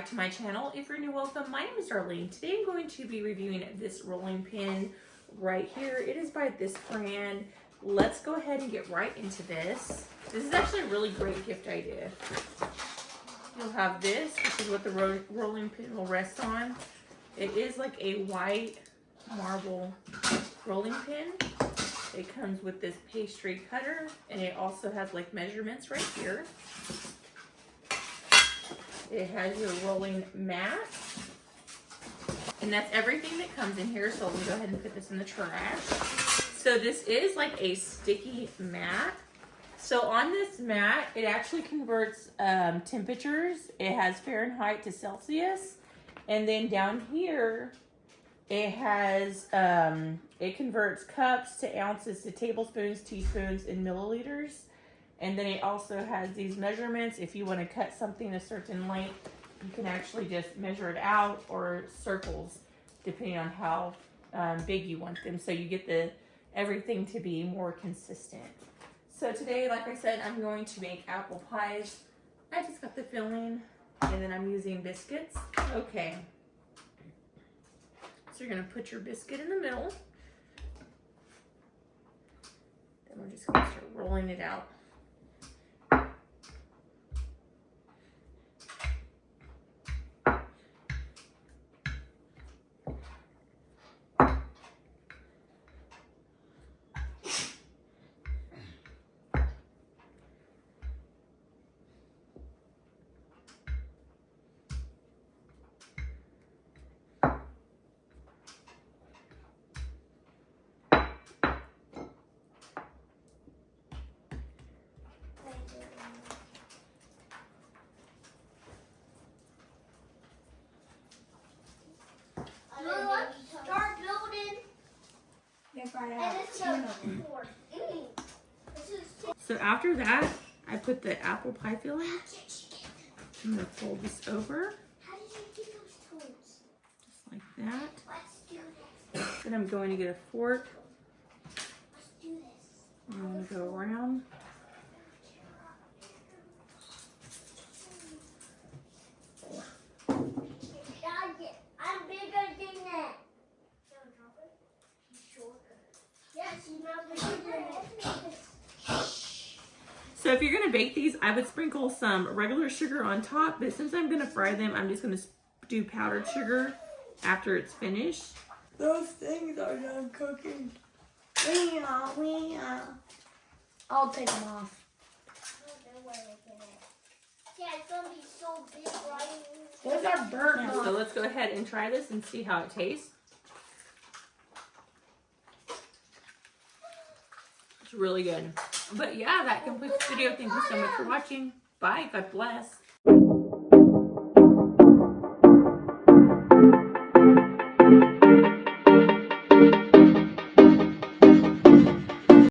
to my channel. If you're new, welcome. My name is Darlene. Today I'm going to be reviewing this rolling pin right here. It is by this brand. Let's go ahead and get right into this. This is actually a really great gift idea. You'll have this, which is what the rolling pin will rest on. It is like a white marble rolling pin. It comes with this pastry cutter, and it also has like measurements right here. It has your rolling mat, and that's everything that comes in here. So I'm gonna go ahead and put this in the trash. So this is like a sticky mat. So on this mat, it actually converts temperatures. It has Fahrenheit to Celsius, and then down here, it has it converts cups to ounces to tablespoons, teaspoons, and milliliters. And then it also has these measurements. If you want to cut something a certain length, you can actually just measure it out, or circles, depending on how big you want them. So you get everything to be more consistent. So today, like I said, I'm going to make apple pies. I just got the filling, and then I'm using biscuits. Okay. So you're gonna put your biscuit in the middle. Then we're just gonna start rolling it out. So after that, I put the apple pie filling. I'm gonna fold this over. How did you get those toes? Just like that. Let's do this. Then I'm going to get a fork. Let's do this. I'm gonna go around. I'm bigger than that. She's shorter. Yeah, she's not bigger than that. So if you're gonna bake these, I would sprinkle some regular sugar on top, but since I'm gonna fry them, I'm just gonna do powdered sugar after it's finished. Those things are done cooking. I'll take them off. Yeah, it's gonna be so big, right? Those are burnt So let's go ahead and try this and see how it tastes. It's really good. But yeah, that completes the video. Thank you so much for watching. Bye. God bless.